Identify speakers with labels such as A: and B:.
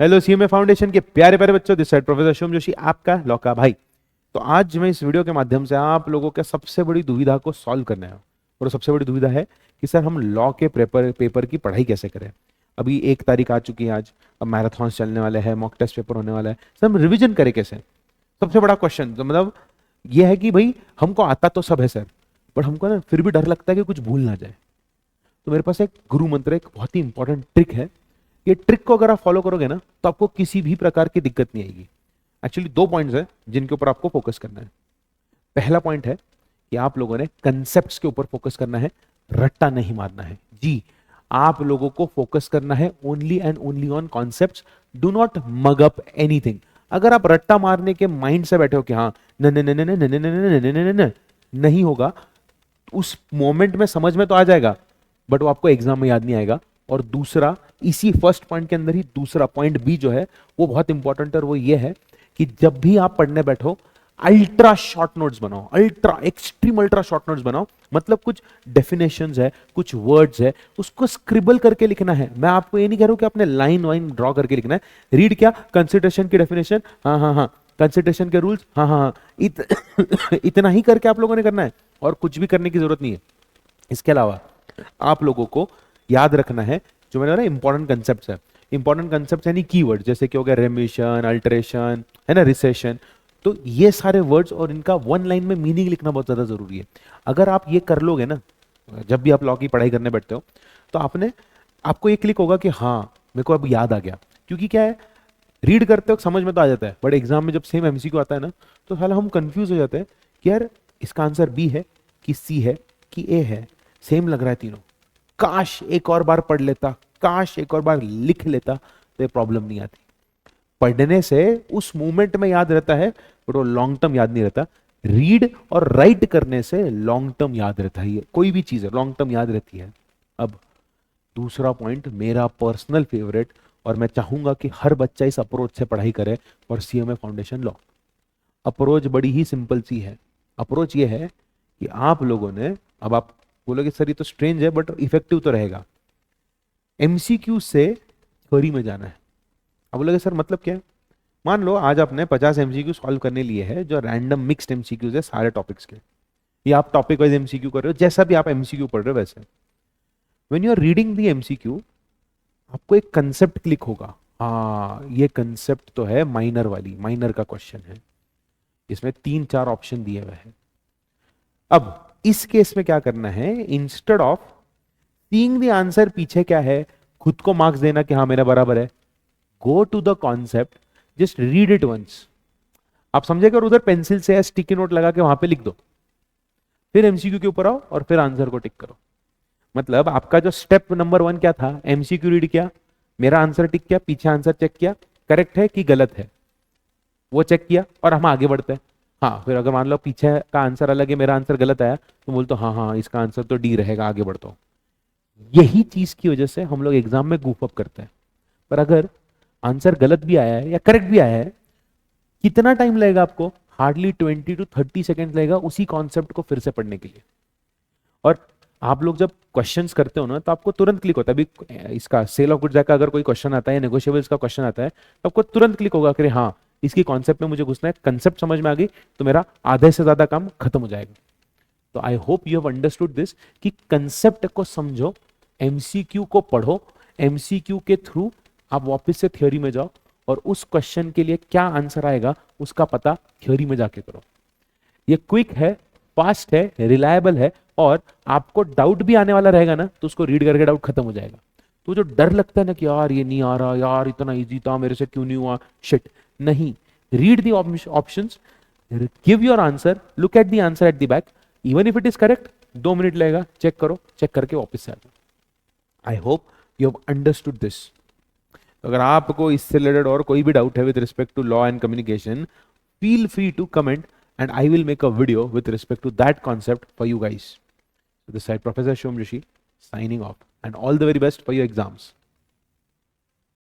A: Hello CMA foundation के प्यारे प्यारे बच्चों, this side professor Shivam Joshi, आपका लौका भाई। तो आज मैं इस वीडियो के माध्यम से आप लोगों के सबसे बड़ी दुविधा को सॉल्व करने आया हूं। और सबसे बड़ी दुविधा है कि सर हम लॉ के पेपर की पढ़ाई कैसे करें। अभी 1 तारीख आ चुकी है आज, अब मैराथन चलने वाले हैं, मॉक टेस्ट पेपर होने वाला है, सर हम रिविजन करें कैसे। सबसे बड़ा क्वेश्चन तो मतलब ये है कि भाई हमको आता तो सब है सर, बट हमको ना फिर भी डर लगता है कि कुछ भूल ना जाए। तो मेरे पास एक गुरु मंत्र, एक बहुत ही इंपॉर्टेंट ट्रिक है। ये ट्रिक को अगर आप फॉलो करोगे ना तो आपको किसी भी प्रकार की दिक्कत नहीं आएगी। एक्चुअली 2 पॉइंट्स है जिनके ऊपर आपको फोकस करना है। पहला पॉइंट है कि आप लोगों ने कंसेप्ट्स के ऊपर फोकस करना है, रट्टा नहीं मारना है। जी, आप लोगों को फोकस करना है only and only on concepts. Do not mug up anything. अगर आप रट्टा मारने के माइंड से बैठे हो कि हाँ न न न न न न न न न नहीं होगा, उस मोमेंट में समझ में तो आ जाएगा बट वो आपको एग्जाम में याद नहीं आएगा। और दूसरा, इसी फर्स्ट पॉइंट के अंदर ही दूसरा पॉइंट बी जो है वो बहुत इंपॉर्टेंट है, और वो ये है कि जब भी आप पढ़ने बैठो अल्ट्रा शॉर्ट नोट्स बनाओ, ultra extreme ultra short notes बनाओ। मतलब कुछ डेफिनेशंस है, कुछ वर्ड्स है, उसको स्क्रिबल करके लिखना है। मैं आपको ये नहीं कह रहा हूं कि आपने लाइन वाइन ड्रॉ करके लिखना है। रीड क्या, कंसिडरेशन की डेफिनेशन, हाँ हाँ हाँ, कंसिडरेशन के रूल्स, हाँ हाँ हाँ, इतना ही करके आप लोगों ने करना है और कुछ भी करने की जरूरत नहीं है। इसके अलावा आप लोगों को याद रखना है जो मैंने बोला इंपॉर्टेंट कंसेप्ट है। इंपॉर्टेंट कंसेप्ट यानी कीवर्ड, जैसे कि हो गया रेमिशन, अल्टरेशन, है ना, रिसेशन। तो ये सारे वर्ड्स और इनका वन लाइन में मीनिंग लिखना बहुत ज्यादा जरूरी है। अगर आप ये कर लोगे ना, जब भी आप लॉ की पढ़ाई करने बैठते हो तो आपको ये क्लिक होगा कि हाँ मेरे को अब याद आ गया। क्योंकि क्या है, रीड करते वक्त समझ में तो आ जाता है बट एग्जाम में जब सेम एमसीक्यू आता है ना तो साला हम कंफ्यूज हो जाते हैं कि यार इसका आंसर बी है कि सी है कि ए है, सेम लग रहा है तीनों। काश एक और बार पढ़ लेता, काश एक और बार लिख लेता तो ये प्रॉब्लम नहीं आती। पढ़ने से उस मोमेंट में याद रहता है बट वो लॉन्ग टर्म याद नहीं रहता। रीड और राइट करने से लॉन्ग टर्म याद रहता है। ये कोई भी चीज है लॉन्ग टर्म याद रहती है। अब दूसरा पॉइंट मेरा पर्सनल फेवरेट, और मैं चाहूंगा कि हर बच्चा इस अप्रोच से पढ़ाई करे और सीएमए फाउंडेशन लॉ। अप्रोच बड़ी ही सिंपल सी है। अप्रोच ये है कि आप लोगों ने, अब आप बोलोगे सर ये तो स्ट्रेंज है बट इफेक्टिव तो रहेगा, एमसीक्यू से थ्योरी में जाना है। अब बोलोगे सर मतलब क्या है। मान लो आज आपने 50 एमसीक्यू सॉल्व करने लिए है जो रैंडम मिक्स्ड एमसीक्यूज है सारे टॉपिक्स के, या आप टॉपिक वाइज एमसीक्यू कर रहे हो, जैसा भी आप एमसीक्यू पढ़ रहे हो वैसे। When you are reading the MCQ आपको एक कंसेप्ट क्लिक होगा, हाँ ये कंसेप्ट तो है माइनर वाली, माइनर का क्वेश्चन है, इसमें 3-4 ऑप्शन दिए हुए हैं। अब इस केस में क्या करना है, instead of seeing the answer पीछे क्या है, खुद को मार्क्स देना कि हाँ मेरा बराबर है, go to the concept, just read it once. आप समझेगा और उधर पेंसिल से स्टिकी नोट लगा के वहां पे लिख दो, फिर एमसीक्यू के ऊपर आओ और फिर आंसर को टिक करो। मतलब आपका जो स्टेप नंबर 1 क्या था, एमसीक्यू रीड किया, मेरा आंसर टिक किया, पीछे आंसर चेक किया, करेक्ट है कि गलत है वो चेक किया, और हम आगे बढ़ते हैं। हाँ फिर अगर मान लो पीछे का आंसर अलग है, मेरा आंसर गलत आया, तो बोलते हाँ हाँ इसका आंसर तो डी रहेगा, आगे बढ़ता हूं। यही चीज की वजह से हम लोग एग्जाम में गूफ अप करते हैं। पर अगर आंसर गलत भी आया है या करेक्ट भी आया है, कितना टाइम लगेगा आपको, हार्डली 20 to 30 सेकेंड लगेगा उसी कॉन्सेप्ट को फिर से पढ़ने के लिए। और आप लोग जब क्वेश्चंस करते हो ना तो आपको तुरंत क्लिक होता है। अभी इसका सेल ऑफ गुड्स का अगर कोई क्वेश्चन आता है, नेगोशिएबल्स का क्वेश्चन आता है, तो आपको तुरंत क्लिक होगा कि हाँ इसकी कॉन्सेप्ट में मुझे घुसना है, कंसेप्ट समझ में आ गई तो मेरा आधे से ज्यादा काम खत्म हो जाएगा। तो आई hope you have understood this कि कंसेप्ट को समझो, एमसीक्यू को पढ़ो, एमसीक्यू के थ्रू आप वापस से थ्योरी में जाओ और उस क्वेश्चन के लिए क्या आंसर आएगा उसका पता थ्योरी में जाके करो। ये क्विक है, फास्ट है, रिलायबल है, और आपको डाउट भी आने वाला रहेगा ना तो उसको रीड करके डाउट खत्म हो जाएगा। तो जो डर लगता है ना कि यार ये नहीं आ रहा, यार इतना इजी था मेरे से क्यों नहीं हुआ, शिट, नहीं, read the options, give your answer, look at the answer at the back, even if it is correct 2 minute लगेगा, चेक करो, चेक करके वापस से आ जाओ। I hope you have understood this. अगर आपको इससे रिलेटेड और कोई भी डाउट है with respect to law and communication, feel free to comment and I will make a video with respect to that concept for you guys. So this side Professor Shivam Joshi signing off, and all the very best for your exams.